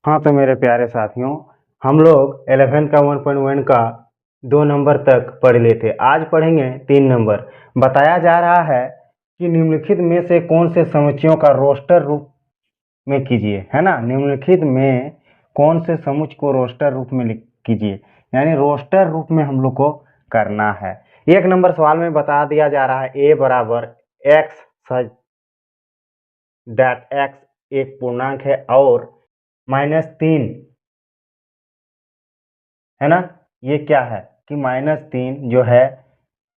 हाँ तो मेरे प्यारे साथियों, हम लोग 11 का 1.1 का 2 नंबर तक पढ़ लिए थे। आज पढ़ेंगे 3 नंबर। बताया जा रहा है कि निम्नलिखित में से कौन से समुच्चयों का रोस्टर रूप में कीजिए, है ना। निम्नलिखित में कौन से समुच्चय को रोस्टर रूप में कीजिए, यानी रोस्टर रूप में हम लोग को करना है। 1 नंबर सवाल में बता दिया जा रहा है a बराबर x सच दैट x एक पूर्णांक है और -3 है ना। ये क्या है कि -3 जो है,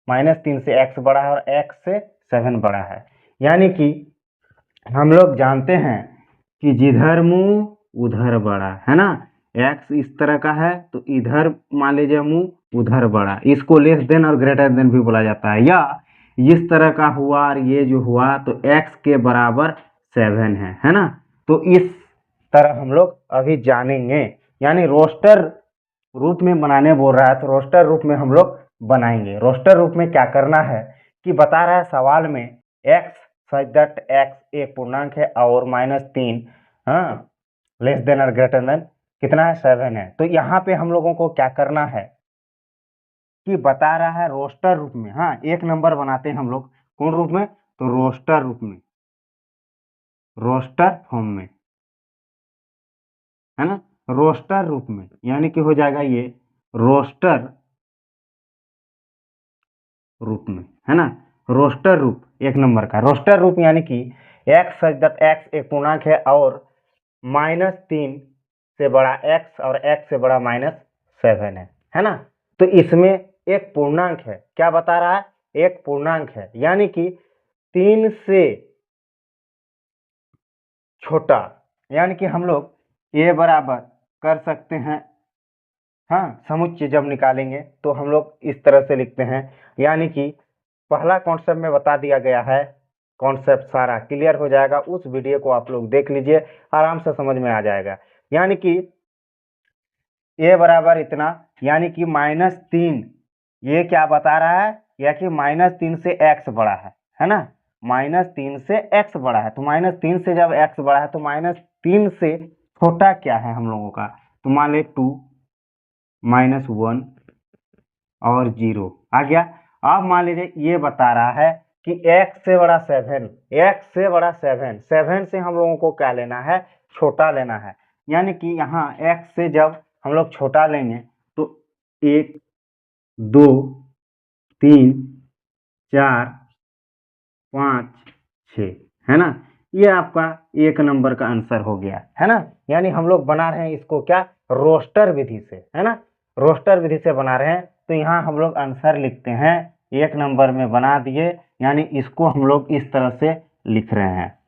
-3 से x बड़ा है और x से 7 बड़ा है। यानी कि हम लोग जानते हैं कि जिधर मुंह उधर बड़ा, है ना। x इस तरह का है तो इधर मान लीजिए मुंह उधर बड़ा, इसको लेस देन और ग्रेटर देन भी बोला जाता है। या इस तरह का हुआ और ये जो हुआ तो x के बराबर 7 है ना। तो इस तरह हम लोग अभी जानेंगे, यानी रोस्टर रूप में बनाने बोल रहा है तो रोस्टर रूप में हम लोग बनाएंगे। रोस्टर रूप में क्या करना है कि बता रहा है सवाल में x सच दैट x एक पूर्णांक है और -3 हाँ लेस देन और ग्रेटर देन कितना है 7 है। तो यहाँ पे हम लोगों को क्या करना है कि बता रहा है रोस्टर रूप में। हाँ 1 नंबर बनाते हैं हम लोग कौन रूप में, तो रोस्टर रूप में, रोस्टर फॉर्म में, है ना। रोस्टर रूप में यानी कि हो जाएगा ये रोस्टर रूप में, है ना। रोस्टर रूप 1 नंबर का रोस्टर रूप यानी कि x सच दैट x एक पूर्णांक है और -3 से बड़ा x और x से बड़ा -7 है ना। तो इसमें एक पूर्णांक है, क्या बता रहा है, एक पूर्णांक है, यानी कि 3 से छोटा, यानी कि हम लोग a बराबर कर सकते हैं। हाँ समुच्चय जब निकालेंगे तो हम लोग इस तरह से लिखते हैं, यानी कि पहला कॉन्सेप्ट में बता दिया गया है। कॉन्सेप्ट सारा क्लियर हो जाएगा, उस वीडियो को आप लोग देख लीजिए, आराम से समझ में आ जाएगा। यानी कि a बराबर इतना, यानी कि -3, ये क्या बता रहा है, या कि -3 से x बड़ा है ना। -3 से x बड़ा है, तो -3 से जब x बड़ा है तो -3 से छोटा क्या है हम लोगों का, तो मान ले 2 -1 और 0 आ गया। अब मान लीजिए ये बता रहा है कि x से बड़ा 7, x से बड़ा 7, 7 से हम लोगों को क्या लेना है, छोटा लेना है। यानी कि यहाँ x से जब हम लोग छोटा लेंगे तो 1 2 3 4 5 6, है ना। ये आपका 1 नंबर का आंसर हो गया, है ना। यानी हम लोग बना रहे हैं इसको क्या, रोस्टर विधि से, है ना। रोस्टर विधि से बना रहे हैं, तो यहाँ हम लोग आंसर लिखते हैं 1 नंबर में बना दिए, यानी इसको हम लोग इस तरह से लिख रहे हैं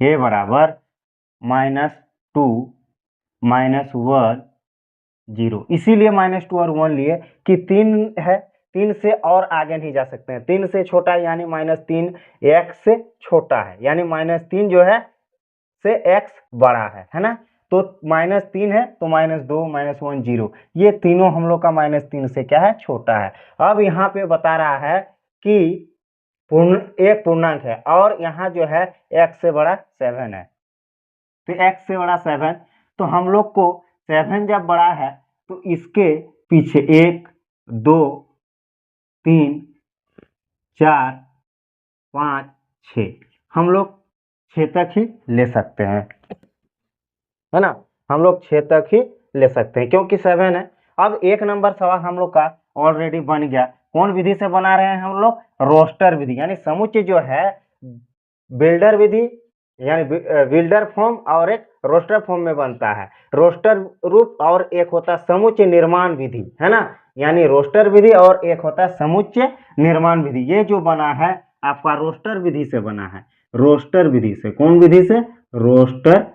a बराबर -2 -1 0। इसीलिए -2 और 1 लिए कि 3 है, 3 से और आगे नहीं जा सकते हैं, 3 से छोटा यानी -3 x से छोटा है, यानी -3 जो है से x बड़ा है ना। तो -3 है तो -2 -1 0, ये तीनों हम लोग का -3 से क्या है, छोटा है। अब यहाँ पे बता रहा है कि एक पूर्णांक है और यहाँ जो है x से बड़ा 7 है, तो x से बड़ा 7, तो हम लोग को 7 जब बड़ा है तो इसके पीछे 1 2 3 4 5 6 हम लोग 6 तक ही ले सकते हैं, है ना। हम लोग 6 तक ही ले सकते हैं क्योंकि 7 है। अब 1 नंबर सवाल हम लोग का ऑलरेडी बन गया। कौन विधि से बना रहे हैं हम लोग, रोस्टर विधि, यानी समुच्चय जो है बिल्डर विधि यानी बिल्डर फॉर्म और एक रोस्टर फॉर्म में बनता है। रोस्टर रूप और एक होता है समुच्चय निर्माण विधि, है ना। यानी रोस्टर विधि और एक होता है समुच्चय निर्माण विधि। ये जो बना है आपका रोस्टर विधि से बना है, रोस्टर विधि से। कौन विधि से, रोस्टर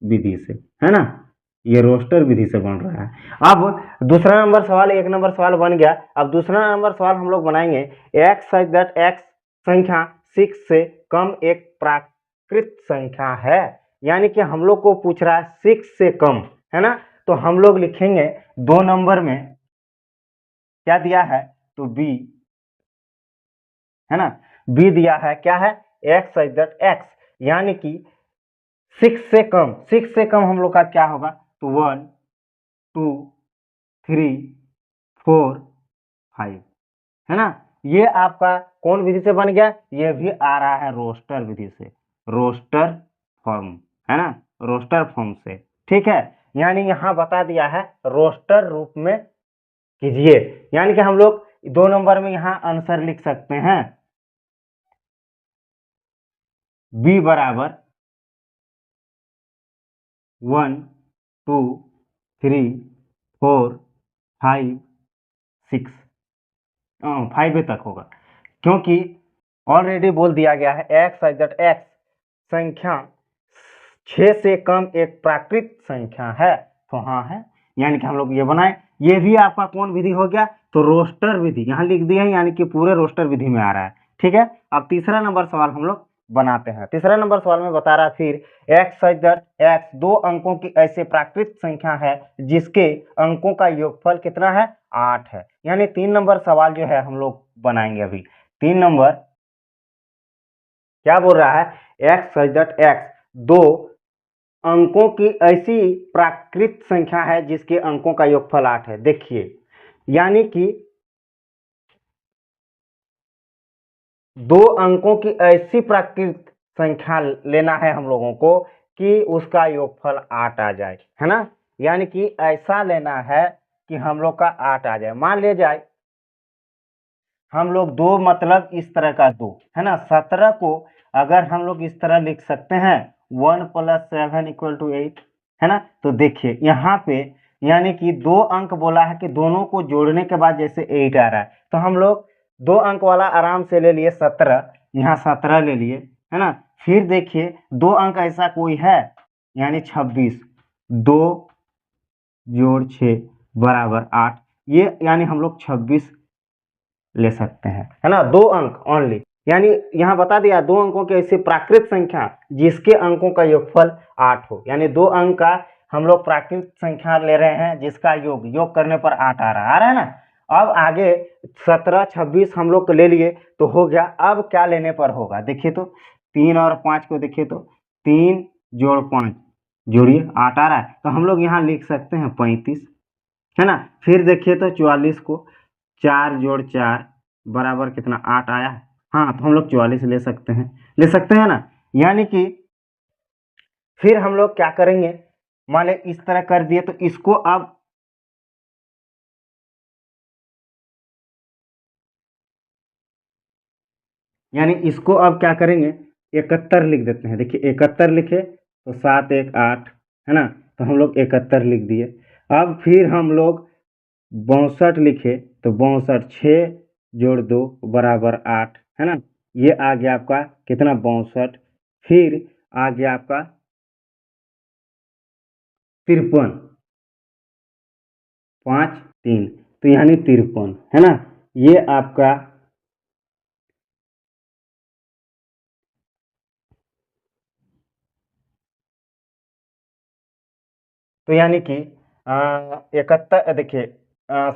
विधि से, है ना। ये रोस्टर विधि से बन रहा है। अब दूसरा नंबर सवाल, 1 नंबर सवाल बन गया। अब दूसरा नंबर सवाल हम लोग बनाएंगे x सच दैट x संख्या 6 से कम एक प्राकृत संख्या है, यानी कि हम लोग को पूछ रहा है 6 से कम, है ना। तो हम लोग लिखेंगे 2 नंबर में क्या दिया है, तो b, है ना। b दिया है, क्या है, x सच दैट x, यानी कि 6 से कम हम लोग का क्या होगा, तो 1 2 3 4 5, है ना। ये आपका कौन विधि से बन गया, ये भी आ रहा है रोस्टर विधि से, रोस्टर फॉर्म, है ना, रोस्टर फॉर्म से, ठीक है। यानी यहाँ बता दिया है रोस्टर रूप में कीजिए, यानी कि हम लोग 2 नंबर में यहाँ आंसर लिख सकते हैं, बी बराबर 1 2 3 4 5 6, 5 तक होगा, क्योंकि ऑलरेडी बोल दिया गया है एक्स दैट एक्स संख्या 6 से कम एक प्राकृत संख्या है, तो हाँ है, यानी कि हम लोग ये बनाए। ये भी आपका कौन विधि हो गया, तो रोस्टर विधि, यहाँ लिख दिया है, यानी कि पूरे रोस्टर विधि में आ रहा है, ठीक है। अब तीसरा नंबर सवाल हम लोग बनाते हैं। तीसरा नंबर सवाल में बता रहा है फिर एक्स दैट एक्स 2 अंकों की ऐसे प्राकृत संख्या है जिसके अंकों का योगफल कितना है, 8 है। यानी 3 नंबर सवाल जो है हम लोग बनाएंगे अभी। 3 नंबर क्या बोल रहा है, एक्स दैट एक्स 2 अंकों की ऐसी प्राकृत संख्या है जिसके अंकों का योगफल 8 है। देखिए, यानी कि 2 अंकों की ऐसी प्राकृत संख्या लेना है हम लोगों को कि उसका योगफल 8 आ जाए, है ना। यानी कि ऐसा लेना है कि हम लोग का 8 आ जाए। मान ले जाए हम लोग 2 मतलब इस तरह का 2, है ना। 17 को अगर हम लोग इस तरह लिख सकते हैं 1 + 7 = 8, है ना। तो देखिए यहाँ पे यानी कि 2 अंक बोला है कि दोनों को जोड़ने के बाद जैसे 8 आ रहा है, तो हम लोग 2 अंक वाला आराम से ले लिए 17, यहाँ 17 ले लिए, है ना। फिर देखिए 2 अंक ऐसा कोई है, यानी 26, 2 + 6 = 8, ये यानी हम लोग 26 ले सकते हैं, है ना। 2 अंक ओनली, यानी यहाँ बता दिया 2 अंकों की ऐसी प्राकृत संख्या जिसके अंकों का योगफल 8 हो, यानी 2 अंक का हम लोग प्राकृत संख्या ले रहे हैं जिसका योग करने पर 8 आ रहा है ना। अब आगे 17 26 हम लोग ले लिए तो हो गया। अब क्या लेने पर होगा, देखिए तो 3 और 5 को देखिए तो 3 + 5 जोड़िए 8 आ रहा है, तो हम लोग यहाँ लिख सकते हैं 35, है ना। फिर देखिए तो 44 को 4 + 4 बराबर कितना 8 आया, हाँ, तो हम लोग 44 ले सकते हैं ना। यानी कि फिर हम लोग क्या करेंगे, मान लें इस तरह कर दिए तो इसको अब यानी इसको अब क्या करेंगे, 71 लिख देते हैं। देखिए 71 लिखे तो 7 1 8, है ना, तो हम लोग 71 लिख दिए। अब फिर हम लोग 62 लिखे तो 62 6 + 2 = 8, है ना। ये आ गया आपका कितना 62, फिर आ गया आपका 53, 5 3, तो यानी 53, है ना। ये आपका तो यानी कि 71 देखिए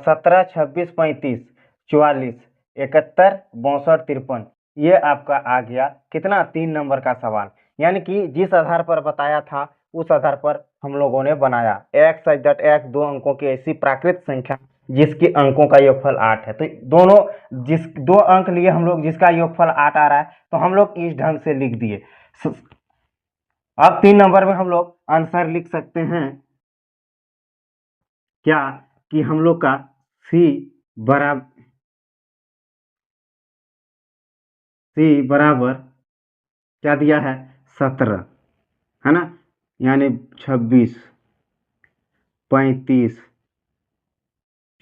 17 26 35 44 71 62 53, ये आपका आ गया कितना 3 नंबर का सवाल। यानी कि जिस आधार पर बताया था उस आधार पर हम लोगों ने बनाया एक्स दैट एक्स 2 अंकों की ऐसी प्राकृत संख्या जिसके अंकों का योगफल 8 है। तो दोनों जिस 2 अंक लिए हम लोग जिसका योगफल 8 आ रहा है, तो हम लोग इस ढंग से लिख दिए। अब 3 नंबर में हम लोग आंसर लिख सकते हैं क्या, कि हम लोग का सी बराबर क्या दिया है 17, है ना। यानी 26 35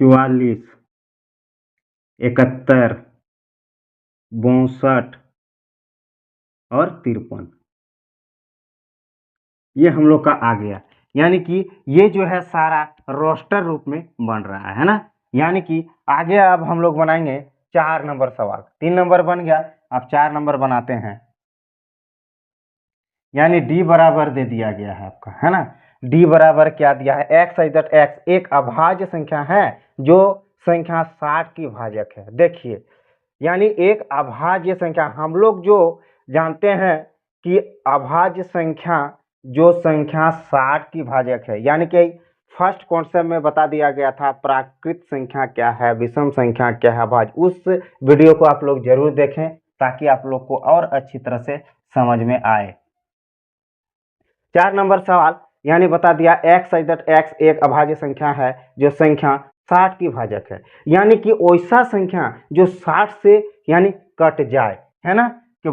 44 71 62 और 53, ये हम लोग का आ गया। यानी कि ये जो है सारा रोस्टर रूप में बन रहा है ना। यानी कि आगे अब हम लोग बनाएंगे 4 नंबर सवाल। 3 नंबर बन गया, अब 4 नंबर बनाते हैं। यानी डी बराबर दे दिया गया है आपका, है ना। डी बराबर क्या दिया है, एक्स दैट एक्स एक अभाज्य संख्या है जो संख्या 60 की भाजक है। देखिए यानी एक अभाज्य संख्या, हम लोग जो जानते हैं कि अभाज्य संख्या जो संख्या 60 की भाजक है, यानी कि फर्स्ट कॉन्सेप्ट में बता दिया गया था प्राकृत संख्या क्या है, विषम संख्या क्या है भाज्य। उस वीडियो को आप लोग जरूर देखें ताकि आप लोग को और अच्छी तरह से समझ में आए। 4 नंबर सवाल, यानी बता दिया x x एक अभाज्य संख्या है जो संख्या 60 की भाजक है, यानी कि वैसा संख्या जो 60 से यानी कट जाए, है ना। कि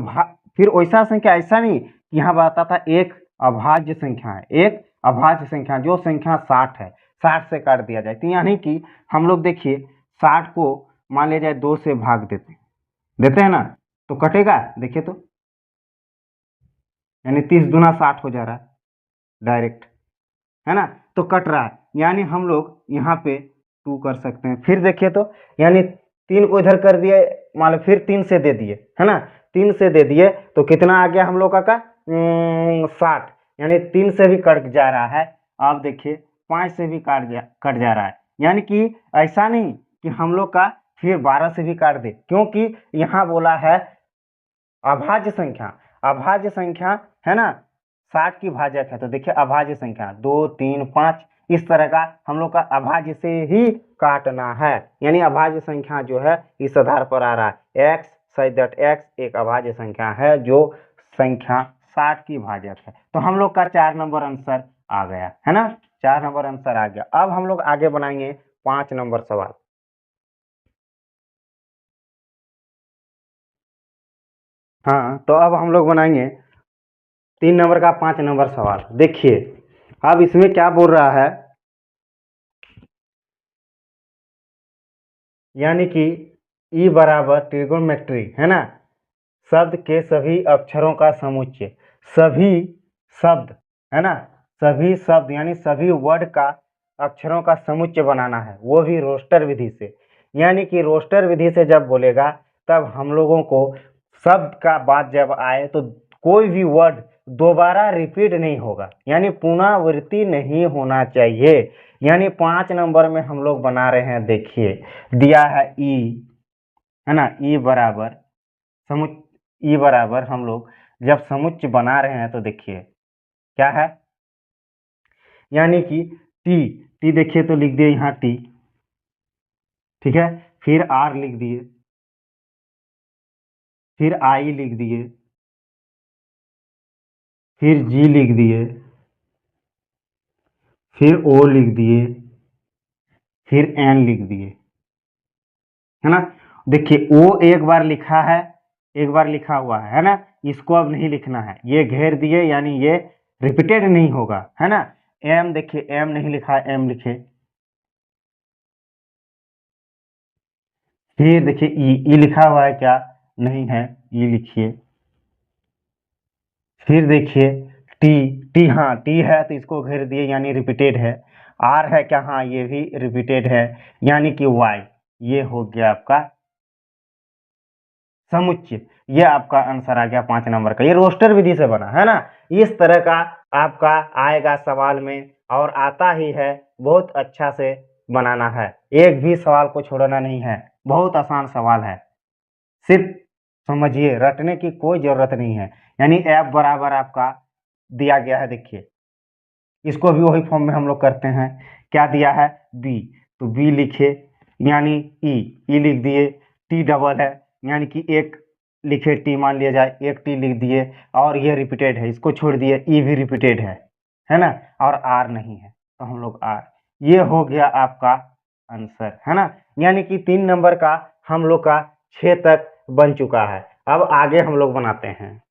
फिर वैसा संख्या ऐसा नहीं, यहाँ बताता था एक अभाज्य संख्या है, एक अभाज्य संख्या जो संख्या 60 है, 60 से काट दिया जाए। तो यानी कि हम लोग देखिए 60 को मान लिया जाए 2 से भाग देते हैं ना, तो कटेगा, देखिए तो, यानी 30 दूना 60 हो जा रहा है डायरेक्ट, है ना। तो कट रहा है, यानी हम लोग यहाँ पे 2 कर सकते हैं। फिर देखिए तो, यानी 3 को इधर कर दिए, मान लो फिर 3 से दे दिए, है ना, 3 से दे दिए तो कितना आ गया हम लोग का 60, यानी 3 से भी कट जा रहा है। अब देखिए 5 से भी कट जा रहा है, यानी कि ऐसा नहीं कि हम लोग का फिर 12 से भी काट दे, क्योंकि यहाँ बोला है अभाज्य संख्या, अभाज्य संख्या है ना, 60 की भाजक है। तो देखिए अभाज्य संख्या 2 3 5 इस तरह का हम लोग का अभाज्य से ही काटना है, यानी अभाज्य संख्या जो है इस आधार पर आ रहा है x x एक अभाज्य संख्या है जो संख्या 60 की भाजक है। तो हम लोग का 4 नंबर आंसर आ गया, है ना, 4 नंबर आंसर आ गया। अब हम लोग आगे बनाएंगे 5 नंबर सवाल। हाँ, तो अब हम लोग बनाएंगे 3 नंबर का 5 नंबर सवाल। देखिए अब इसमें क्या बोल रहा है, यानी कि ई बराबर ट्रिगोनोमेट्री, है ना, शब्द के सभी अक्षरों का समुच्चय, सभी शब्द, है ना, सभी शब्द यानी सभी वर्ड का अक्षरों का समुच्चय बनाना है, वो भी रोस्टर विधि से। यानी कि रोस्टर विधि से जब बोलेगा तब हम लोगों को शब्द का बात जब आए तो कोई भी वर्ड दोबारा रिपीट नहीं होगा, यानी पुनरावृत्ति नहीं होना चाहिए। यानी 5 नंबर में हम लोग बना रहे हैं, देखिए दिया है ई, है ना, ई बराबर समुच्चय, ई बराबर हम लोग जब समुच्चय बना रहे हैं तो देखिए क्या है, यानी कि टी, टी देखिए तो लिख दिए यहाँ टी, ठीक है, फिर आर लिख दिए, फिर आई लिख दिए, फिर जी लिख दिए, फिर ओ लिख दिए, फिर एन लिख दिए, है ना। देखिए ओ एक बार लिखा है, एक बार लिखा हुआ है ना, इसको अब नहीं लिखना है, ये घेर दिए, यानी ये रिपीटेड नहीं होगा, है ना। एम देखिए एम नहीं लिखा, एम लिखे, फिर देखिए ई लिखा हुआ है क्या, नहीं है, ई लिखिए, फिर देखिए टी, टी हाँ टी है तो इसको घेर दिए यानी रिपीटेड है, आर है क्या, हाँ ये भी रिपीटेड है, यानी कि वाई, ये हो गया आपका समुच्चय। ये आपका आंसर आ गया 5 नंबर का, ये रोस्टर विधि से बना है ना। इस तरह का आपका आएगा सवाल में, और आता ही है, बहुत अच्छा से बनाना है, एक भी सवाल को छोड़ना नहीं है, बहुत आसान सवाल है, सिर्फ समझिए, रटने की कोई जरूरत नहीं है। यानी एफ बराबर आपका दिया गया है, देखिए इसको भी वही फॉर्म में हम लोग करते हैं, क्या दिया है बी, तो बी लिखे, यानी ई लिख दिए, टी डबल है यानी कि एक लिखे, टी मान लिया जाए, एक टी लिख दिए, और ये रिपीटेड है, इसको छोड़ दिए, ई भी रिपीटेड है ना, और आर नहीं है तो हम लोग आर, ये हो गया आपका आंसर, है ना। यानी कि 3 नंबर का हम लोग का 6 तक बन चुका है। अब आगे हम लोग बनाते हैं,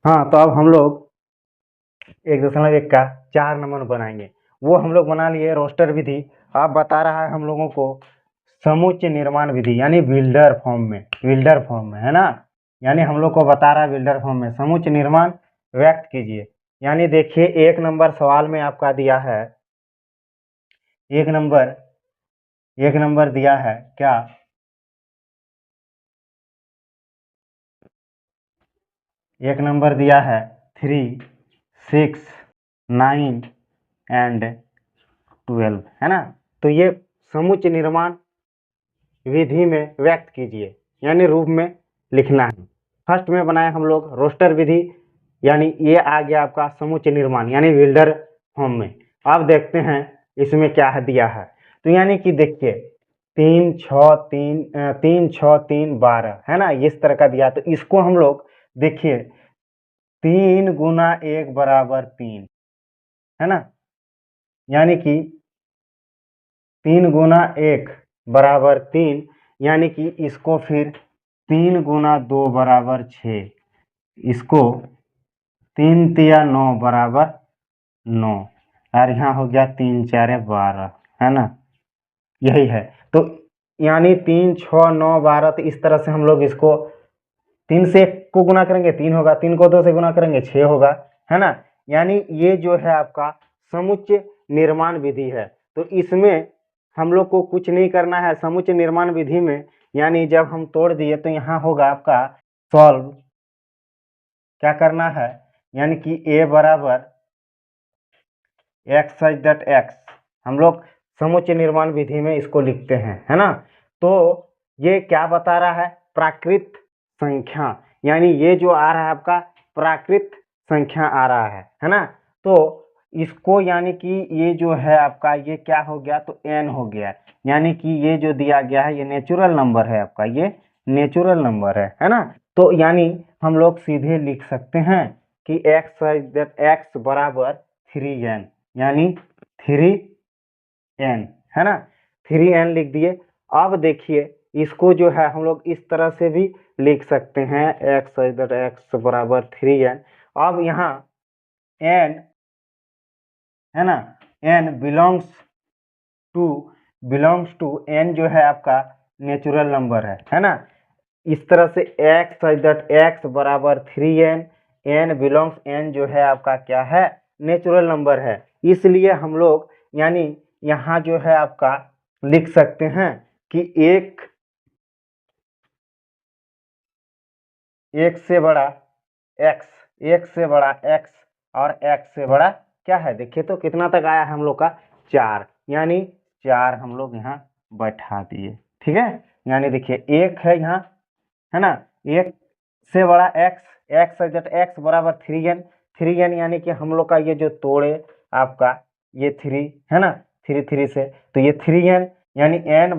हाँ, तो अब हम लोग 1.1 का 4 नंबर बनाएंगे, वो हम लोग बना लिए रोस्टर विधि। अब बता रहा है हम लोगों को समुच्चय निर्माण विधि, यानी बिल्डर फॉर्म में, बिल्डर फॉर्म में, है ना, यानी हम लोग को बता रहा है बिल्डर फॉर्म में समुच्चय निर्माण व्यक्त कीजिए। यानी देखिए 1 नंबर सवाल में आपका दिया है, 1 नंबर, 1 नंबर दिया है क्या, 1 नंबर दिया है 3 6 9 एंड 12, है ना। तो ये समुच्चय निर्माण विधि में व्यक्त कीजिए, यानी रूप में लिखना है। फर्स्ट में बनाए हम लोग रोस्टर विधि, यानी ये आ गया आपका समुच्चय निर्माण यानी बिल्डर फॉर्म में। अब देखते हैं इसमें क्या दिया है। तो यानी कि देखिए 3 6 3 3 6 3 12 है ना, इस तरह का दिया। तो इसको हम लोग देखिए 3 गुना 1 बराबर 3 है ना, यानी कि 3 गुना 1 बराबर 3, यानी कि इसको फिर 3 गुना 2 बराबर 6, इसको 3 तिया 9 बराबर 9, और यहाँ हो गया 3 4 12 है ना, यही है। तो यानी 3 6 9 12, तो इस तरह से हम लोग इसको 3 से 1 को गुना करेंगे 3 होगा, 3 को 2 से गुना करेंगे 6 होगा, है ना। यानी ये जो है आपका समुच्चय निर्माण विधि है। तो इसमें हम लोग को कुछ नहीं करना है समुच्चय निर्माण विधि में, यानी जब हम तोड़ दिए तो यहाँ होगा आपका सॉल्व, क्या करना है, यानी कि a बराबर एक्स सच दैट एक्स, हम लोग समुच्चय निर्माण विधि में इसको लिखते हैं, है ना। तो ये क्या बता रहा है, प्राकृत संख्या, यानी ये जो आ रहा है आपका प्राकृत संख्या आ रहा है ना। तो इसको यानी कि ये जो है आपका ये क्या हो गया, तो n हो गया, यानी कि ये जो दिया गया है ये नेचुरल नंबर है आपका, ये नेचुरल नंबर है ना। तो यानी हम लोग सीधे लिख सकते हैं कि एक्स दैट एक्स बराबर 3n, यानी 3n है ना, 3n लिख दिए। अब देखिए इसको जो है हम लोग इस तरह से भी लिख सकते हैं, एक्स दैट एक्स बराबर 3n। अब यहाँ n है ना, n बिलोंग्स टू n जो है आपका नेचुरल नंबर है ना। इस तरह से एक्स दैट एक्स बराबर 3n, n बिलोंग्स n जो है आपका क्या है, नेचुरल नंबर है। इसलिए हम लोग यानी यहाँ जो है आपका लिख सकते हैं कि एक से बड़ा x, एक से बड़ा x और x से बड़ा क्या है, देखिए तो कितना तक आया है हम लोग का 4, यानी 4 हम लोग यहाँ बैठा दिए, ठीक है। यानी देखिए एक है यहाँ है ना, एक से बड़ा x x बराबर 3n यानी कि हम लोग का ये जो तोड़े आपका ये 3 है ना, 3 से, तो ये 3n यानी n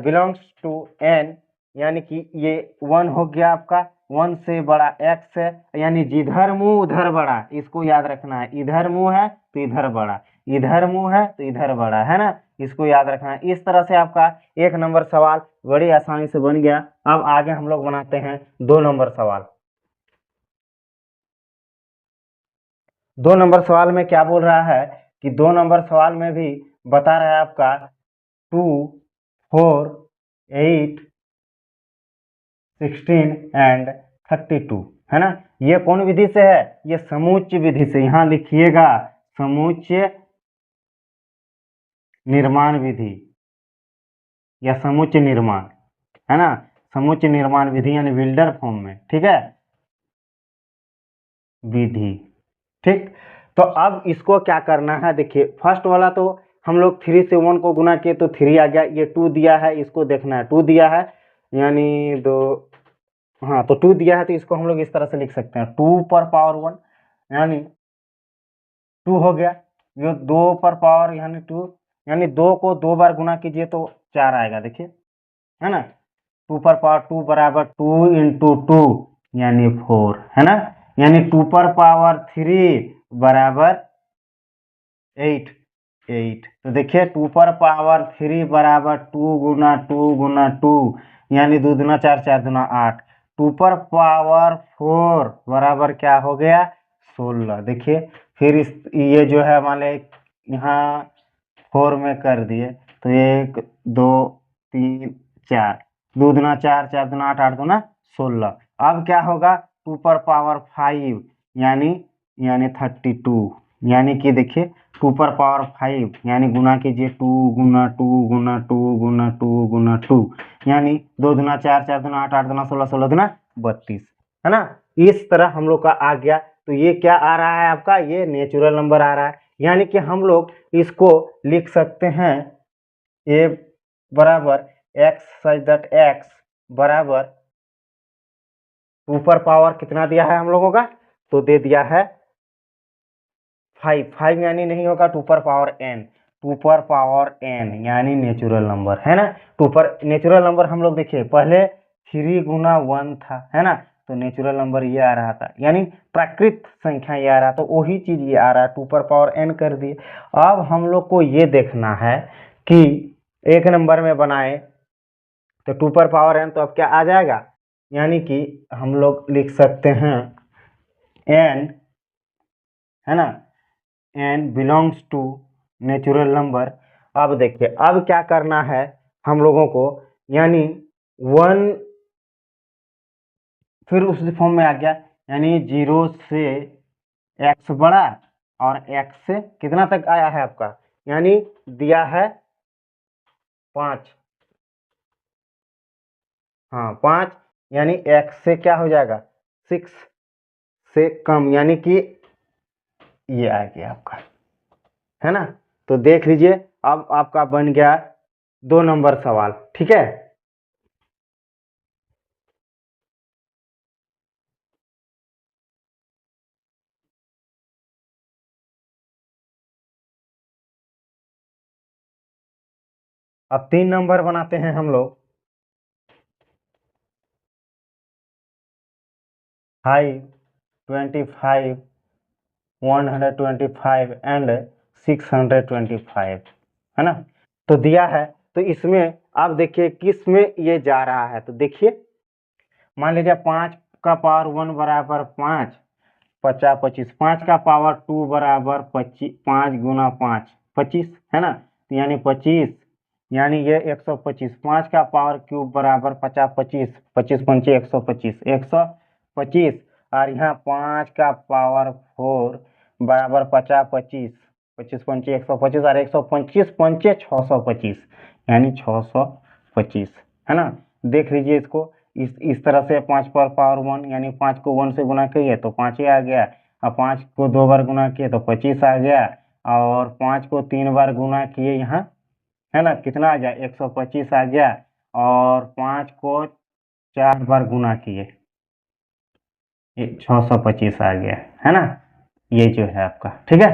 बिलोंग्स टू n, यानी कि ये 1 हो गया आपका, 1 से बड़ा x है, यानी जिधर मुंह उधर बड़ा, इसको याद रखना है, इधर मुंह है तो इधर बड़ा, इधर मुंह है तो इधर बड़ा, है ना, इसको याद रखना है। इस तरह से आपका 1 नंबर सवाल बड़ी आसानी से बन गया। अब आगे हम लोग बनाते हैं 2 नंबर सवाल। 2 नंबर सवाल में क्या बोल रहा है कि 2 नंबर सवाल में भी बता रहा है आपका 2 4 8 16 एंड 32 है ना। ये कौन विधि से है, ये समुच्चय विधि से, यहाँ लिखिएगा समुच्चय निर्माण विधि या समुच्चय निर्माण, है ना, समुच्चय निर्माण विधि यानी बिल्डर फॉर्म में, ठीक है, विधि, ठीक। तो अब इसको क्या करना है, देखिए फर्स्ट वाला तो हम लोग 3 से 1 को गुना किए तो 3 आ गया, ये 2 दिया है, इसको देखना है 2 दिया है, यानी 2, हाँ तो 2 दिया है, तो इसको हम लोग इस तरह से लिख सकते हैं 2 पर पावर 1, यानी 2 हो गया, ये 2 पर पावर यानी 2, यानी 2 को 2 बार गुना कीजिए तो 4 आएगा, देखिए है ना। 2 पर पावर 2 बराबर 2 इंटू 2 यानी 4 है ना, यानी 2 पर पावर 3 बराबर 8। तो देखिए 2 पर पावर 3 बराबर 2 गुना 2 गुना 2 यानी 2 दूना 4 4 दूना 8। 2 पर पावर 4 बराबर क्या हो गया 16। देखिए फिर इस ये जो है मान लें यहाँ 4 में कर दिए तो 1 2 3 4, 2 दूना 4 4 दूना 8 8 दूना 16। अब क्या होगा 2 पर पावर 5 यानी 32, यानी कि देखिए 2 पर पावर 5 यानी गुना कीजिए 2 गुना 2 गुना 2 गुना 2 गुना 2, यानी 2 दूना 4 4 दूना 8 8 दूना 16 16 दूना 32, है ना। इस तरह हम लोग का आ गया। तो ये क्या आ रहा है आपका, ये नेचुरल नंबर आ रहा है, यानी कि हम लोग इसको लिख सकते हैं a बराबर एक्स सच दैट एक्स बराबर टू पर पावर कितना दिया है हम लोगों का, तो दे दिया है 5 यानी नहीं होगा टू पर पावर n, टू पर पावर n यानी नेचुरल नंबर है ना। टू पर नेचुरल नंबर हम लोग देखिए पहले 3 गुना 1 था है ना, तो नेचुरल नंबर ये आ रहा था, यानी प्राकृत संख्या ये आ रहा, तो वही चीज ये आ रहा है, टू पर पावर n कर दिए। अब हम लोग को ये देखना है कि एक नंबर में बनाए तो टू पर पावर n, तो अब क्या आ जाएगा, यानी कि हम लोग लिख सकते हैं n है ना, n belongs to natural number. अब देखिए अब क्या करना है हम लोगों को, यानी 1 फिर उस फॉर्म में आ गया, यानी 0 से x बड़ा और x से कितना तक आया है आपका, यानी दिया है 5, हाँ 5, यानी x से क्या हो जाएगा 6 से कम, यानी कि ये आ गया आपका है ना। तो देख लीजिए अब आपका बन गया 2 नंबर सवाल, ठीक है। अब 3 नंबर बनाते हैं हम लोग, 5, 25, 125 एंड 625 है ना। तो दिया है, तो इसमें आप देखिए किस में ये जा रहा है, तो देखिए मान लीजिए 5 का पावर 1 बराबर 5, 50 25, 5 का पावर 2 बराबर 25, 5 गुना 5 25 है ना, तो यानी 25, यानी ये 125, 5 का पावर क्यूब बराबर 50 25, 25 पंचे 125, 125, और यहाँ 5 का पावर 4 बराबर 50 25, 25 पंचे 125 और 125 पंचे 625, यानी 625 है ना। देख लीजिए इसको इस तरह से 5 पर पावर 1, यानी 5 को 1 से गुना किए तो 5 ही आ गया, और 5 को 2 बार गुना किए तो 25 आ गया, और 5 को 3 बार गुना किए यहाँ है ना, कितना आ गया 125 आ गया, और 5 को 4 बार गुना किए ये 625 आ गया है ना। ये जो है आपका, ठीक है।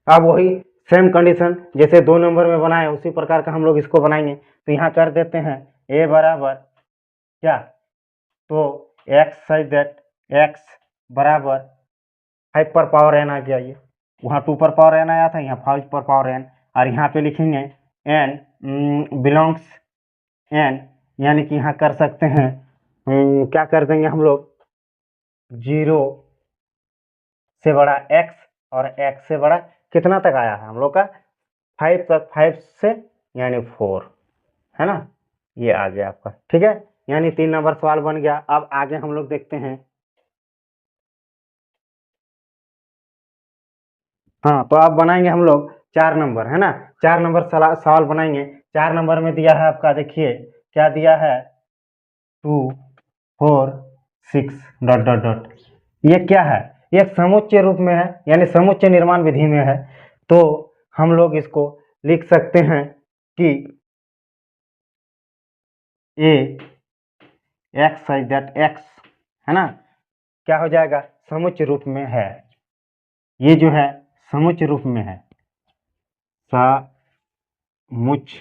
अब वही सेम कंडीशन जैसे 2 नंबर में बनाए उसी प्रकार का हम लोग इसको बनाएंगे, तो यहाँ कर देते हैं a बराबर क्या, तो x सच दैट x बराबर 5 पर पावर n आ गया, ये वहाँ 2 पर पावर n आया था, यहाँ 5 पर पावर n, और यहाँ पे लिखेंगे n बिलोंग्स n, यानी कि यहाँ कर सकते हैं क्या कर देंगे हम लोग 0 से बड़ा x, और x से बड़ा कितना तक आया है हम लोग का 5 तक, 5 से यानी 4 है ना, ये आ गया आपका, ठीक है। यानी 3 नंबर सवाल बन गया। अब आगे हम लोग देखते हैं, हाँ तो अब बनाएंगे हम लोग 4 नंबर है ना, 4 नंबर सवाल बनाएंगे। 4 नंबर में दिया है आपका, देखिए क्या दिया है 2 4 6 डॉट डॉट डॉट, ये क्या है, ये समुच्चय रूप में है, यानी समुच्चय निर्माण विधि में है, तो हम लोग इसको लिख सकते हैं कि ए एक्स सच दैट एक्स है ना, क्या हो जाएगा समुच्चय रूप में है, ये जो है समुच्चय रूप में है, समुच्चय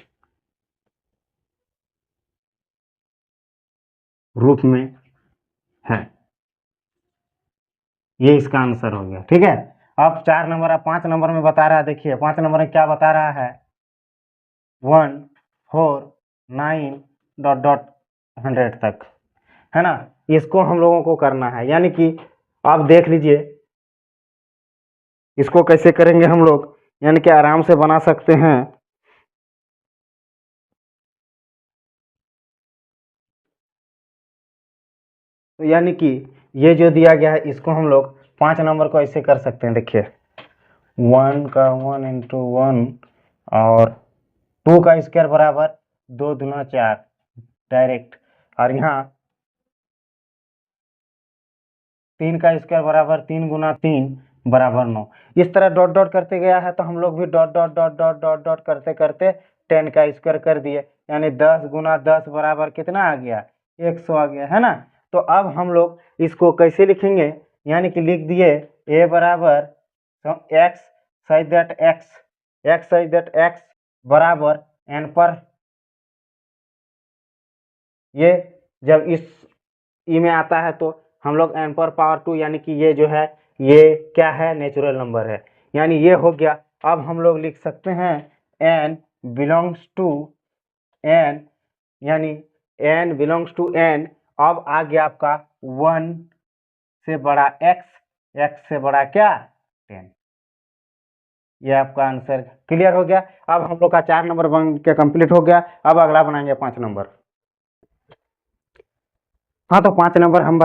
रूप में है, ये इसका आंसर हो गया, ठीक है। अब 4 नंबर, अब 5 नंबर में बता रहा है, देखिए 5 नंबर में क्या बता रहा है 1 4 9 डॉट डॉट 100 तक है ना, इसको हम लोगों को करना है, यानी कि आप देख लीजिए इसको कैसे करेंगे हम लोग, यानी कि आराम से बना सकते हैं। तो यानी कि ये जो दिया गया है इसको हम लोग 5 नंबर को ऐसे कर सकते हैं, देखिए 1 का 1 इंटू 1 और 2 का स्क्वायर बराबर 2 दूना 4 डायरेक्ट, और यहाँ 3 का स्क्वायर बराबर 3 गुना 3 बराबर 9, इस तरह डॉट डॉट करते गया है, तो हम लोग भी dot dot dot dot dot dot करते करते 10 का स्क्वायर कर दिए, यानी 10 गुना 10 बराबर कितना आ गया 100 आ गया है ना। तो अब हम लोग इसको कैसे लिखेंगे, यानी कि लिख दिए ए बराबर एक्स सच दैट एक्स बराबर एन पर, ये जब इस ई में आता है तो हम लोग एन पर पावर 2, यानी कि ये जो है ये क्या है, नेचुरल नंबर है, यानी ये हो गया। अब हम लोग लिख सकते हैं एन बिलोंग्स टू एन, यानी एन बिलोंग्स टू एन। अब आ गया आपका 1 से बड़ा एक्स से बड़ा क्या 10, ये आपका आंसर क्लियर हो गया। अब हम लोग का 4 नंबर बन के कंप्लीट हो गया। अब अगला बनाएंगे 5 नंबर। हाँ, तो 5 नंबर हम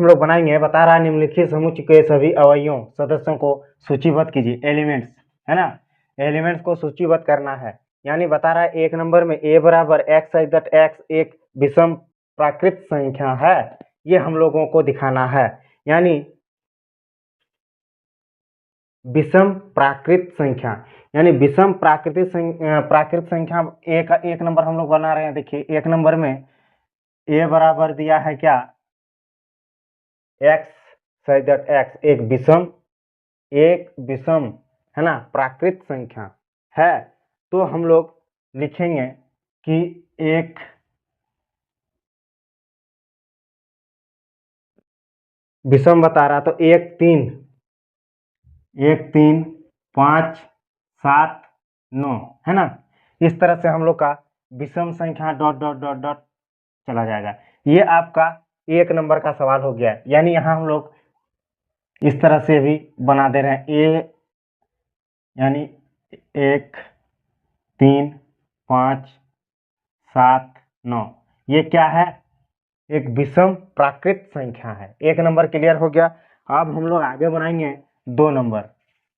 लोग बनाएंगे। बता रहा है निम्नलिखित समुच्चय के सभी अवयवों सदस्यों को सूचीबद्ध कीजिए, एलिमेंट्स है ना, एलिमेंट्स को सूचीबद्ध करना है। यानी बता रहा है 1 नंबर में ए बराबर एक्स सच दैट एक्स एक विषम प्राकृत संख्या है, ये हम लोगों को दिखाना है। यानी विषम प्राकृत संख्या, यानी विषम प्राकृत संख्या एक नंबर हम लोग बना रहे हैं। देखिए 1 नंबर में ए बराबर दिया है क्या, एक्स सच दैट एक्स एक विषम है ना प्राकृत संख्या है। तो हम लोग लिखेंगे कि एक विषम बता रहा, तो 1 3 5 7 9 है ना, इस तरह से हम लोग का विषम संख्या डॉट डॉट डॉट डॉट चला जाएगा। ये आपका 1 नंबर का सवाल हो गया। यानी यहाँ हम लोग इस तरह से भी बना दे रहे हैं ए, यानी 1 3 5 7 9, ये क्या है, एक विषम प्राकृत संख्या है। 1 नंबर क्लियर हो गया। अब हम लोग आगे बनाएंगे 2 नंबर।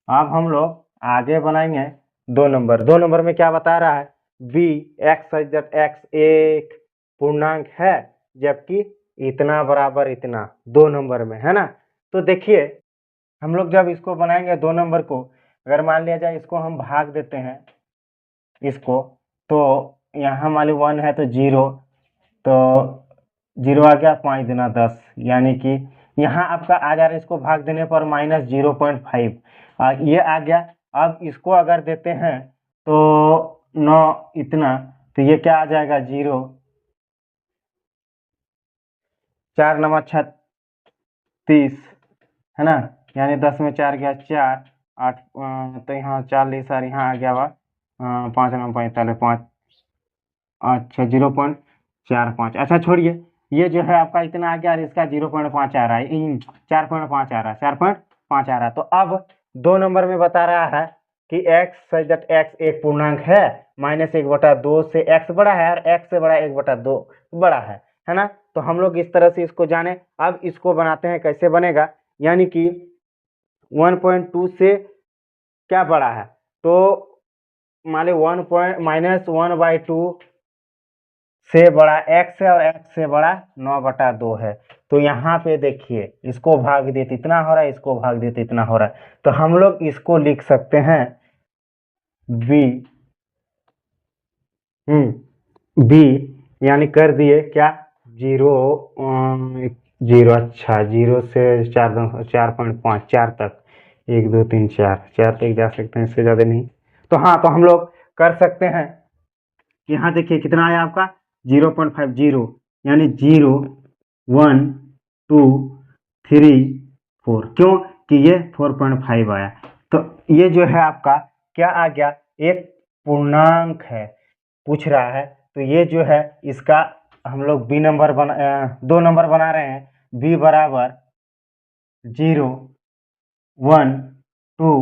अब हम लोग आगे बनाएंगे 2 नंबर। 2 नंबर में क्या बता रहा है, be x such that x एक पूर्णांक है जबकि इतना बराबर इतना, 2 नंबर में है ना। तो देखिए हम लोग जब इसको बनाएंगे 2 नंबर को, अगर मान लिया जाए इसको हम भाग देते हैं इसको, तो यहाँ मान ली 1 है तो 0, तो 0 आ गया, 5 दूना 10, यानी कि यहाँ आपका आ जा रहा है इसको भाग देने पर -0.5, ये आ गया। अब इसको अगर देते हैं तो 9 इतना, तो ये क्या आ जाएगा 0, 4 9 36 है ना, यानी 10 में 4 गया 4 8, तो यहाँ 40 और यहाँ आ गया 5 9 45 5, अच्छा 0.45। अच्छा छोड़िए, ये जो है आपका इतना आ गया और इसका 0.5 आ रहा है, 4.5 आ रहा है, 4.5 आ रहा है। तो अब 2 नंबर में बता रहा है कि एक्स सच दैट एक्स एक पूर्णांक है, -1/2 से एक्स बड़ा है और एक्स से बड़ा 1/2 बड़ा है ना। तो हम लोग इस तरह से इसको जाने। अब इसको बनाते हैं, कैसे बनेगा, यानी कि 1.2 से क्या बड़ा है, तो मान ली -1/2 से बड़ा x है और x से बड़ा 9/2 है। तो यहाँ पे देखिए इसको भाग देते इतना हो रहा है, इसको भाग देते इतना हो रहा है, तो हम लोग इसको लिख सकते हैं b, b यानी कर दिए क्या 0 0, अच्छा 0 से 4.5 4 तक, 1 2 3 4 तक जा सकते हैं, इससे ज़्यादा नहीं। तो हाँ, तो हम लोग कर सकते हैं। यहाँ देखिए कितना आया आपका 0.50, यानी 0 1 2 3 4, क्यों कि ये 4.5 आया। तो ये जो है आपका क्या आ गया, एक पूर्णांक है पूछ रहा है, तो ये जो है इसका हम लोग 2 नंबर बना रहे हैं। b बराबर 0 1 2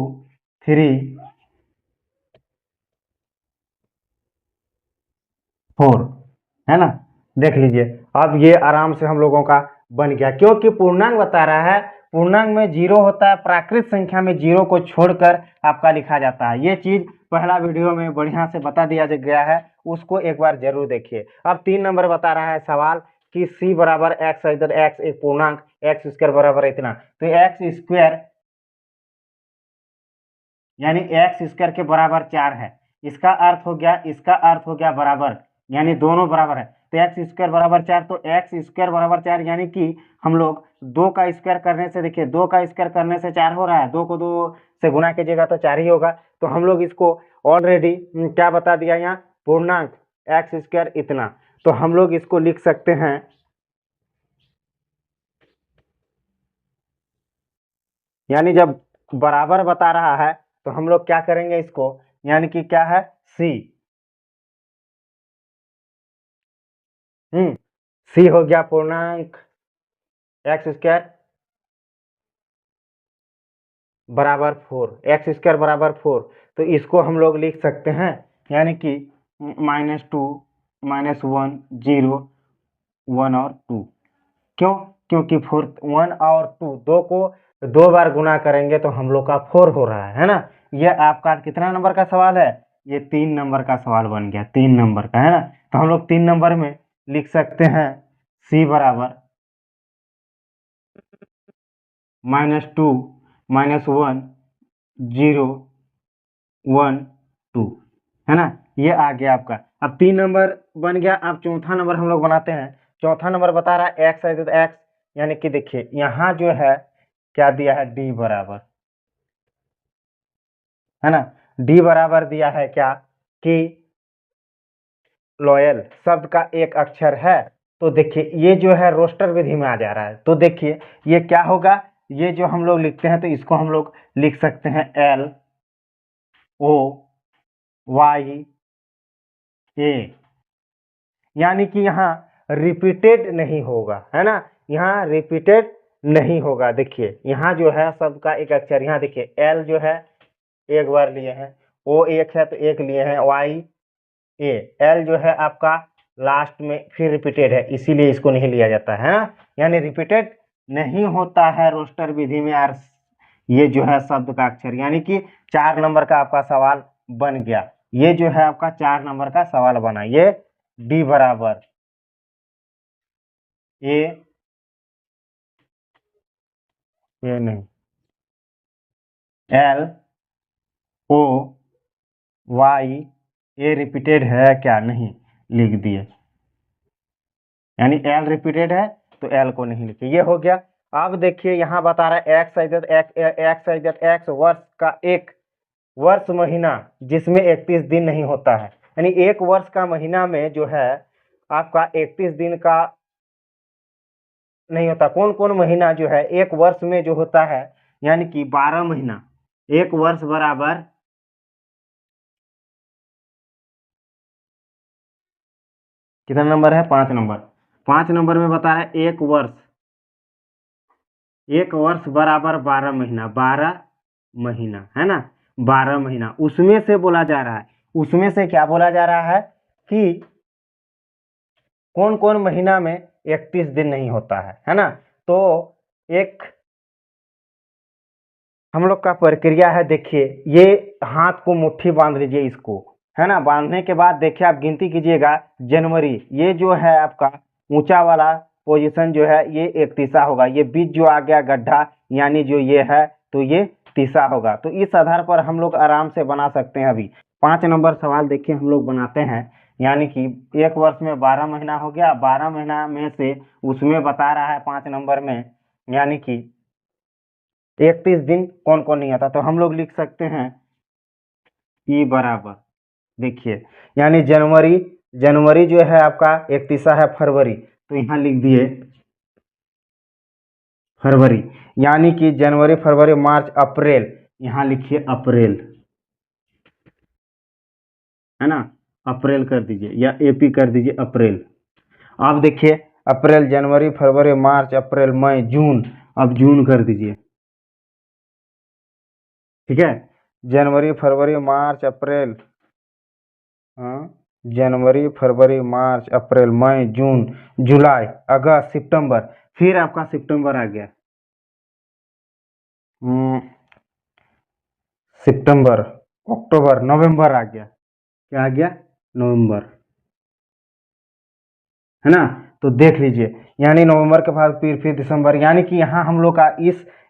3 4 है ना, देख लीजिए। अब ये आराम से हम लोगों का बन गया, क्योंकि पूर्णांक बता रहा है, पूर्णांक में 0 होता है, प्राकृत संख्या में 0 को छोड़कर आपका लिखा जाता है। ये चीज पहला वीडियो में बढ़िया से बता दिया गया है, उसको एक बार जरूर देखिए। अब 3 नंबर बता रहा है सवाल कि c बराबर एक्स इधर x एक पूर्णांक एक्स स्क्वायर बराबर इतना, तो एक्स स्क्वायर यानी एक्स स्क्वायर के बराबर 4 है, इसका अर्थ हो गया बराबर, यानी दोनों बराबर है। तो एक्स स्क्वायर बराबर 4, तो एक्स स्क्वायर बराबर 4 यानी कि हम लोग 2 का स्क्वायर करने से, देखिए 2 का स्क्वायर करने से 4 हो रहा है, 2 को 2 से गुना कीजिएगा तो 4 ही होगा। तो हम लोग इसको ऑलरेडी क्या बता दिया यहाँ, पूर्णांक एक्स स्क्वायर इतना, तो हम लोग इसको लिख सकते हैं, यानी जब बराबर बता रहा है तो हम लोग क्या करेंगे इसको, यानी कि क्या है सी, सी हो गया पूर्णांक एक्स स्क्वायर बराबर 4, एक्स स्क्वायर बराबर 4, तो इसको हम लोग लिख सकते हैं, यानी कि -2 -1 0 1 और 2। क्यों? क्योंकि 4 1 और 2 दो को 2 बार गुना करेंगे तो हम लोग का 4 हो रहा है ना। ये आपका कितना नंबर का सवाल है, ये 3 नंबर का सवाल बन गया, 3 नंबर का है ना। तो हम लोग 3 नंबर में लिख सकते हैं सी बराबर -2 -1 0 1 2, है ना। ये आ गया आपका। अब 3 नंबर बन गया। अब चौथा नंबर हम लोग बनाते हैं। चौथा नंबर बता रहा है एक्स है तो एक्स, यानी कि देखिए यहाँ जो है क्या दिया है, डी बराबर, है ना। डी बराबर दिया है क्या कि लॉयल शब्द का एक अक्षर है। तो देखिए ये जो है रोस्टर विधि में आ जा रहा है। तो देखिए ये क्या होगा, ये जो हम लोग लिखते हैं तो इसको हम लोग लिख सकते हैं एल ओ वाई ए, यानी कि यहाँ रिपीटेड नहीं होगा, है ना। यहाँ रिपीटेड नहीं होगा। देखिए यहाँ जो है शब्द का एक अक्षर, यहाँ देखिए एल जो है एक बार लिए हैं, ओ एक है तो एक लिए हैं, वाई ए, एल जो है आपका लास्ट में फिर रिपीटेड है, इसीलिए इसको नहीं लिया जाता है ना। यानी रिपीटेड नहीं होता है रोस्टर विधि में यार, ये जो है शब्द का अक्षर, यानी कि 4 नंबर का आपका सवाल बन गया। ये जो है आपका 4 नंबर का सवाल बना। ये डी बराबर ये नहीं, एल ओ वाई ए रिपीटेड है क्या, नहीं लिख दिए, यानी एल रिपीटेड है तो एल को नहीं लिखे। ये हो गया। अब देखिए यहाँ बता रहा है एक्स वर्ष का एक वर्ष महीना जिसमें 31 दिन नहीं होता है, यानी एक वर्ष का महीना में जो है आपका 31 दिन का नहीं होता। कौन कौन महीना जो है एक वर्ष में जो होता है, यानी कि 12 महीना। एक वर्ष बराबर कितना नंबर है, 5 नंबर। 5 नंबर में बता रहा है एक वर्ष बराबर 12 महीना, 12 महीना, है ना। 12 महीना उसमें से बोला जा रहा है, उसमें से क्या बोला जा रहा है कि कौन कौन महीना में 31 दिन नहीं होता है ना। तो एक हम लोग का प्रक्रिया है। देखिए ये हाथ को मुट्ठी बांध लीजिए इसको, है ना। बांधने के बाद देखिए आप गिनती कीजिएगा जनवरी, ये जो है आपका ऊंचा वाला पोजीशन जो है ये 31 होगा। ये बीच जो आ गया गड्ढा, यानी जो ये है तो ये 30 होगा। तो इस आधार पर हम लोग आराम से बना सकते हैं। अभी 5 नंबर सवाल देखिए हम लोग बनाते हैं, यानी कि एक वर्ष में 12 महीना हो गया, 12 महीना में से उसमें बता रहा है 5 नंबर में, यानी कि 31 दिन कौन कौन नहीं आता। तो हम लोग लिख सकते हैं ई बराबर, देखिए यानी जनवरी, जनवरी जो है आपका 31 है, फरवरी तो यहाँ लिख दिए फरवरी, यानी कि जनवरी फरवरी मार्च अप्रैल, यहाँ लिखिए अप्रैल, है ना। अप्रैल कर दीजिए या एपी कर दीजिए अप्रैल। अब देखिए अप्रैल जनवरी फरवरी मार्च अप्रैल मई जून, अब जून कर दीजिए, ठीक है। जनवरी फरवरी मार्च अप्रैल, हाँ, जनवरी फरवरी मार्च अप्रैल मई जून जुलाई अगस्त सितंबर, फिर आपका सितंबर आ गया, सितंबर अक्टूबर नवंबर आ गया, क्या आ गया, नवंबर, है ना। तो देख लीजिए, यानी नवंबर के बाद फिर दिसंबर, यानी कि यहाँ हम लोग का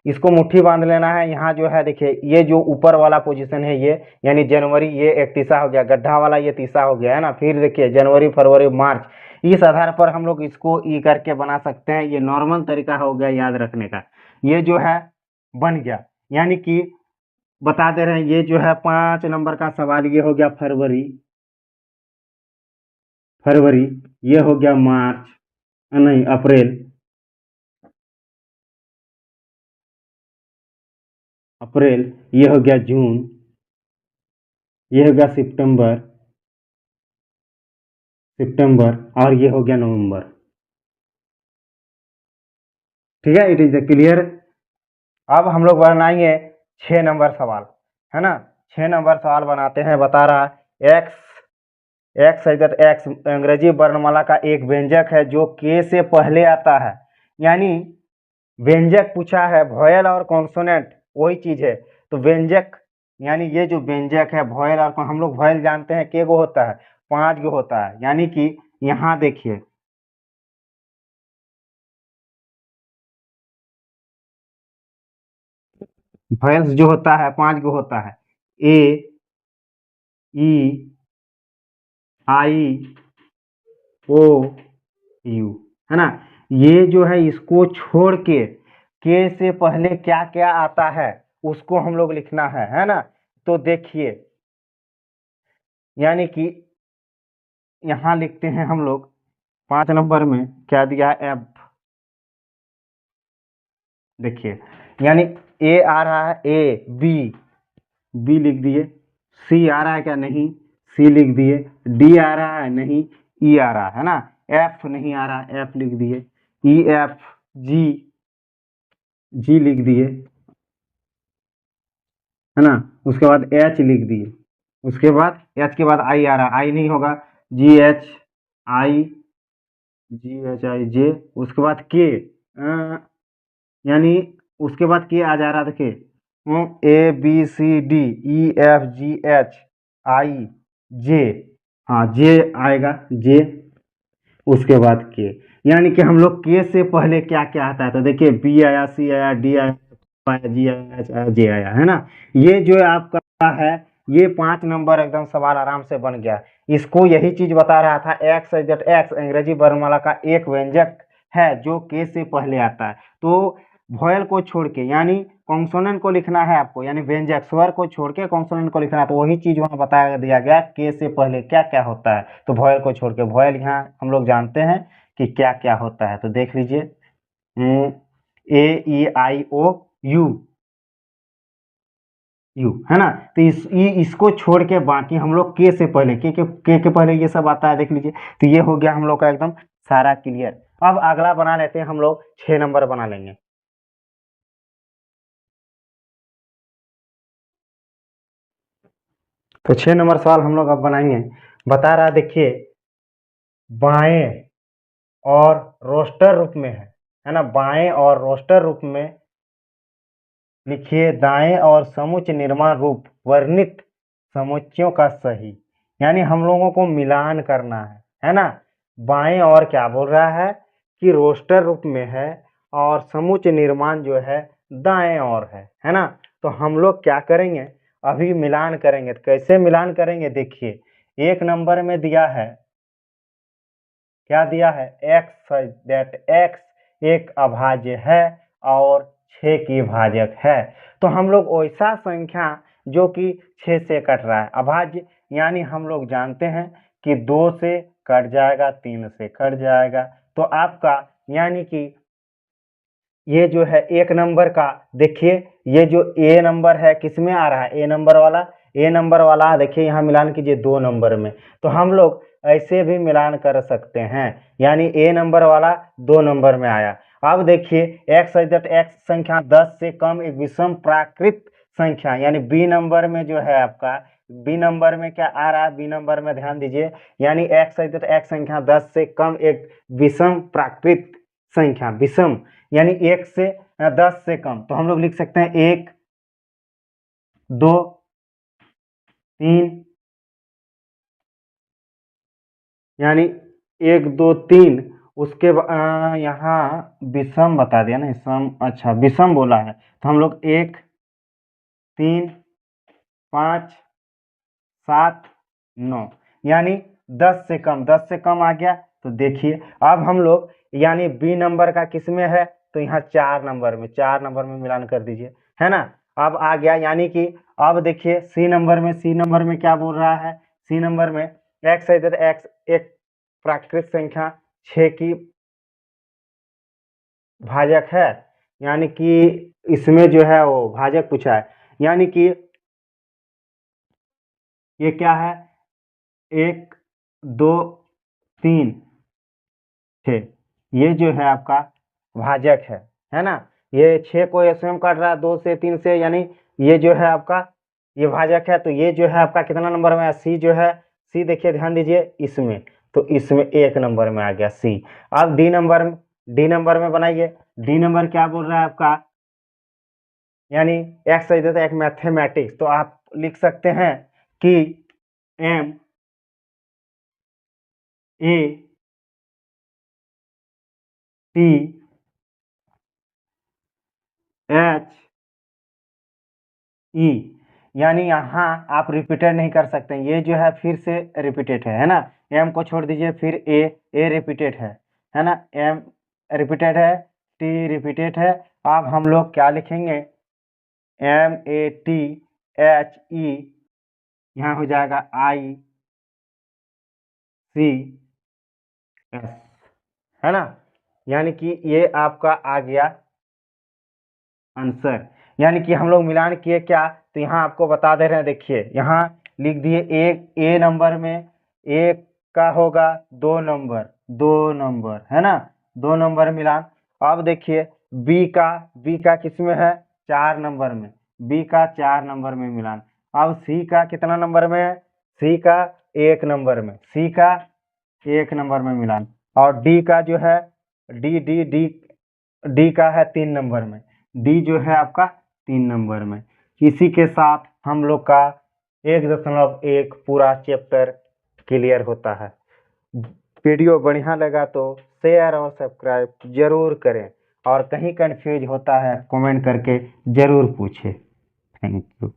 इसको मुट्ठी बांध लेना है। यहाँ जो है देखिए ये जो ऊपर वाला पोजीशन है ये, यानी जनवरी ये 31 हो गया, गड्ढा वाला ये 30 हो गया, है ना। फिर देखिए जनवरी फरवरी मार्च, इस आधार पर हम लोग इसको ई करके बना सकते हैं। ये नॉर्मल तरीका हो गया याद रखने का। ये जो है बन गया, यानी कि बता दे रहे हैं, ये जो है 5 नंबर का सवाल ये हो गया फरवरी, फरवरी, ये हो गया मार्च, नहीं अप्रैल, अप्रैल, ये हो गया जून, ये हो गया सितंबर, सितंबर, और ये हो गया नवंबर। ठीक है, इट इज द क्लियर। अब हम लोग बनाएंगे 6 नंबर सवाल, है ना। 6 नंबर सवाल बनाते हैं। बता रहा है एक्स इधर एक्स अंग्रेजी वर्णमाला का एक व्यंजक है जो के से पहले आता है, यानी व्यंजक पूछा है, वॉयल और कॉन्सोनेंट वही चीज है। तो व्यंजक यानी ये जो व्यंजक है वॉयल और हम लोग वॉयल जानते हैं के गो होता है, 5 गो होता है, यानी कि यहाँ देखिए वॉयल्स जो होता है 5 गो होता है, ए, ई, आई, ओ, यू, है ना। ये जो है इसको छोड़ के से पहले क्या क्या आता है उसको हम लोग लिखना है ना। तो देखिए, यानी कि यहाँ लिखते हैं हम लोग 5 नंबर में क्या दिया है, एफ। देखिए, यानी ए आ रहा है, ए बी, बी लिख दिए। सी आ रहा है क्या, नहीं, सी लिख दिए। डी आ रहा है, नहीं, ई आ रहा है ना। एफ नहीं आ रहा, एफ लिख दिए। ई एफ जी, जी लिख दिए, है ना। उसके बाद एच लिख दिए, उसके बाद एच के बाद आई आ रहा, आई नहीं होगा, जी H I, ji H I जे, उसके बाद के, यानी उसके बाद के आ जा रहा, देखिए A B C D E F G H I J, हाँ जे आएगा, जे, उसके बाद के, यानी कि हम लोग के से पहले क्या क्या आता है। तो देखिए बी आया, सी आया, डी आया, जी आया, एच आया, जे आया, है ना। ये जो आपका है, ये 5 नंबर एकदम सवाल आराम से बन गया। इसको यही चीज बता रहा था, एक्स एक्स अंग्रेजी वर्णमाला का एक व्यंजक है जो के से पहले आता है। तो वॉयल को छोड़ के, यानी कॉन्सोनेंट को लिखना है आपको, यानी व्यंजक स्वर को छोड़ के कॉन्सोनेंट को लिखना है। तो वही चीज वहां बताया दिया गया, के से पहले क्या क्या होता है। तो वॉयल को छोड़ के, वॉयल यहाँ हम लोग जानते हैं कि क्या क्या होता है। तो देख लीजिए, ए ई आई ओ यू, यू, है ना। तो इसको छोड़ के बाकी हम लोग के से पहले, के पहले ये सब आता है, देख लीजिए। तो ये हो गया हम लोग का एकदम सारा क्लियर। अब अगला बना लेते हैं हम लोग, 6 नंबर बना लेंगे। तो 6 नंबर सवाल हम लोग अब बनाएंगे। बता रहा, देखिए बाएं और रोस्टर रूप में है ना। बाएं और रोस्टर रूप में लिखिए दाएं और समुच्च निर्माण रूप वर्णित समुच्चयों का सही, यानी हम लोगों को मिलान करना है ना। बाएं और क्या बोल रहा है कि रोस्टर रूप में है, और समुच्च निर्माण जो है दाएं और है ना। तो हम लोग क्या करेंगे, अभी मिलान करेंगे। तो कैसे मिलान करेंगे, देखिए 1 नंबर में दिया है, क्या दिया है, एक्स, दैट एक्स एक अभाज्य है और 6 की भाजक है। तो हम लोग वैसा संख्या जो कि 6 से कट रहा है, अभाज्य, यानी हम लोग जानते हैं कि 2 से कट जाएगा, 3 से कट जाएगा। तो आपका यानी कि ये जो है 1 नंबर का, देखिए ये जो ए नंबर है किस में आ रहा है, ए नंबर वाला, ए नंबर वाला देखिए यहाँ मिलान कीजिए 2 नंबर में। तो हम लोग ऐसे भी मिलान कर सकते हैं, यानी ए नंबर वाला 2 नंबर में आया। अब देखिए एक्स संख्या 10 से कम एक विषम प्राकृत संख्या, यानी बी नंबर में जो है आपका, बी नंबर में क्या आ रहा है, बी नंबर में ध्यान दीजिए, यानी एक्स संख्या 10 से कम एक विषम प्राकृत संख्या, विषम यानी 1 से 10 से कम। तो हम लोग लिख सकते हैं 1 2 3, यानी 1 2 3। उसके यहाँ विषम बता दिया ना, सम, अच्छा विषम बोला है। तो हम लोग 1 3 5 7 9, यानी 10 से कम, 10 से कम आ गया, तो देखिए अब हम लोग यानी बी नंबर का किस में है, तो यहाँ 4 नंबर में मिलान कर दीजिए, है ना। अब आ गया यानी कि अब देखिए सी नंबर में क्या बोल रहा है, सी नंबर में एक्स है, इधर एक्स एक प्राकृत संख्या 6 की भाजक है, यानी कि इसमें जो है वो भाजक पूछा है, यानी कि ये क्या है, 1 2 3 6, ये जो है आपका भाजक है ना। ये 6 को एसएम काट रहा है 2 से 3 से, यानी ये जो है आपका ये भाजक है, तो ये जो है आपका कितना नंबर में है, सी जो है, सी देखिए ध्यान दीजिए इसमें, तो इसमें 1 नंबर में आ गया सी। अब डी नंबर में बनाइए, डी नंबर क्या बोल रहा है आपका, यानी एक्स सही देता है एक मैथमेटिक्स, तो आप लिख सकते हैं कि M A T H E, यानी यहाँ आप रिपीटेड नहीं कर सकते, ये जो है फिर से रिपीटेड है ना। एम को छोड़ दीजिए, फिर ए रिपीटेड है ना, एम रिपीटेड है, टी रिपीटेड है। अब हम लोग क्या लिखेंगे, M A T H E, यहाँ हो जाएगा आई सी एस, है ना, यानी कि ये आपका आ गया आंसर। यानी कि हम लोग मिलान किए क्या, तो यहाँ आपको बता दे रहे हैं, देखिए यहाँ लिख दिए, एक ए नंबर में एक का होगा 2 नंबर है ना, 2 नंबर मिलान। अब देखिए बी का किस में है, 4 नंबर में, बी का 4 नंबर में मिलान। अब सी का कितना नंबर में है, सी का 1 नंबर में, सी का 1 नंबर में मिलान। और डी का जो है, डी डी डी डी का है 3 नंबर में, डी जो है आपका 3 नंबर में। इसी के साथ हम लोग का 1.1 पूरा चैप्टर क्लियर होता है। वीडियो बढ़िया लगा तो शेयर और सब्सक्राइब जरूर करें, और कहीं कंफ्यूज होता है कमेंट करके जरूर पूछें। Thank you.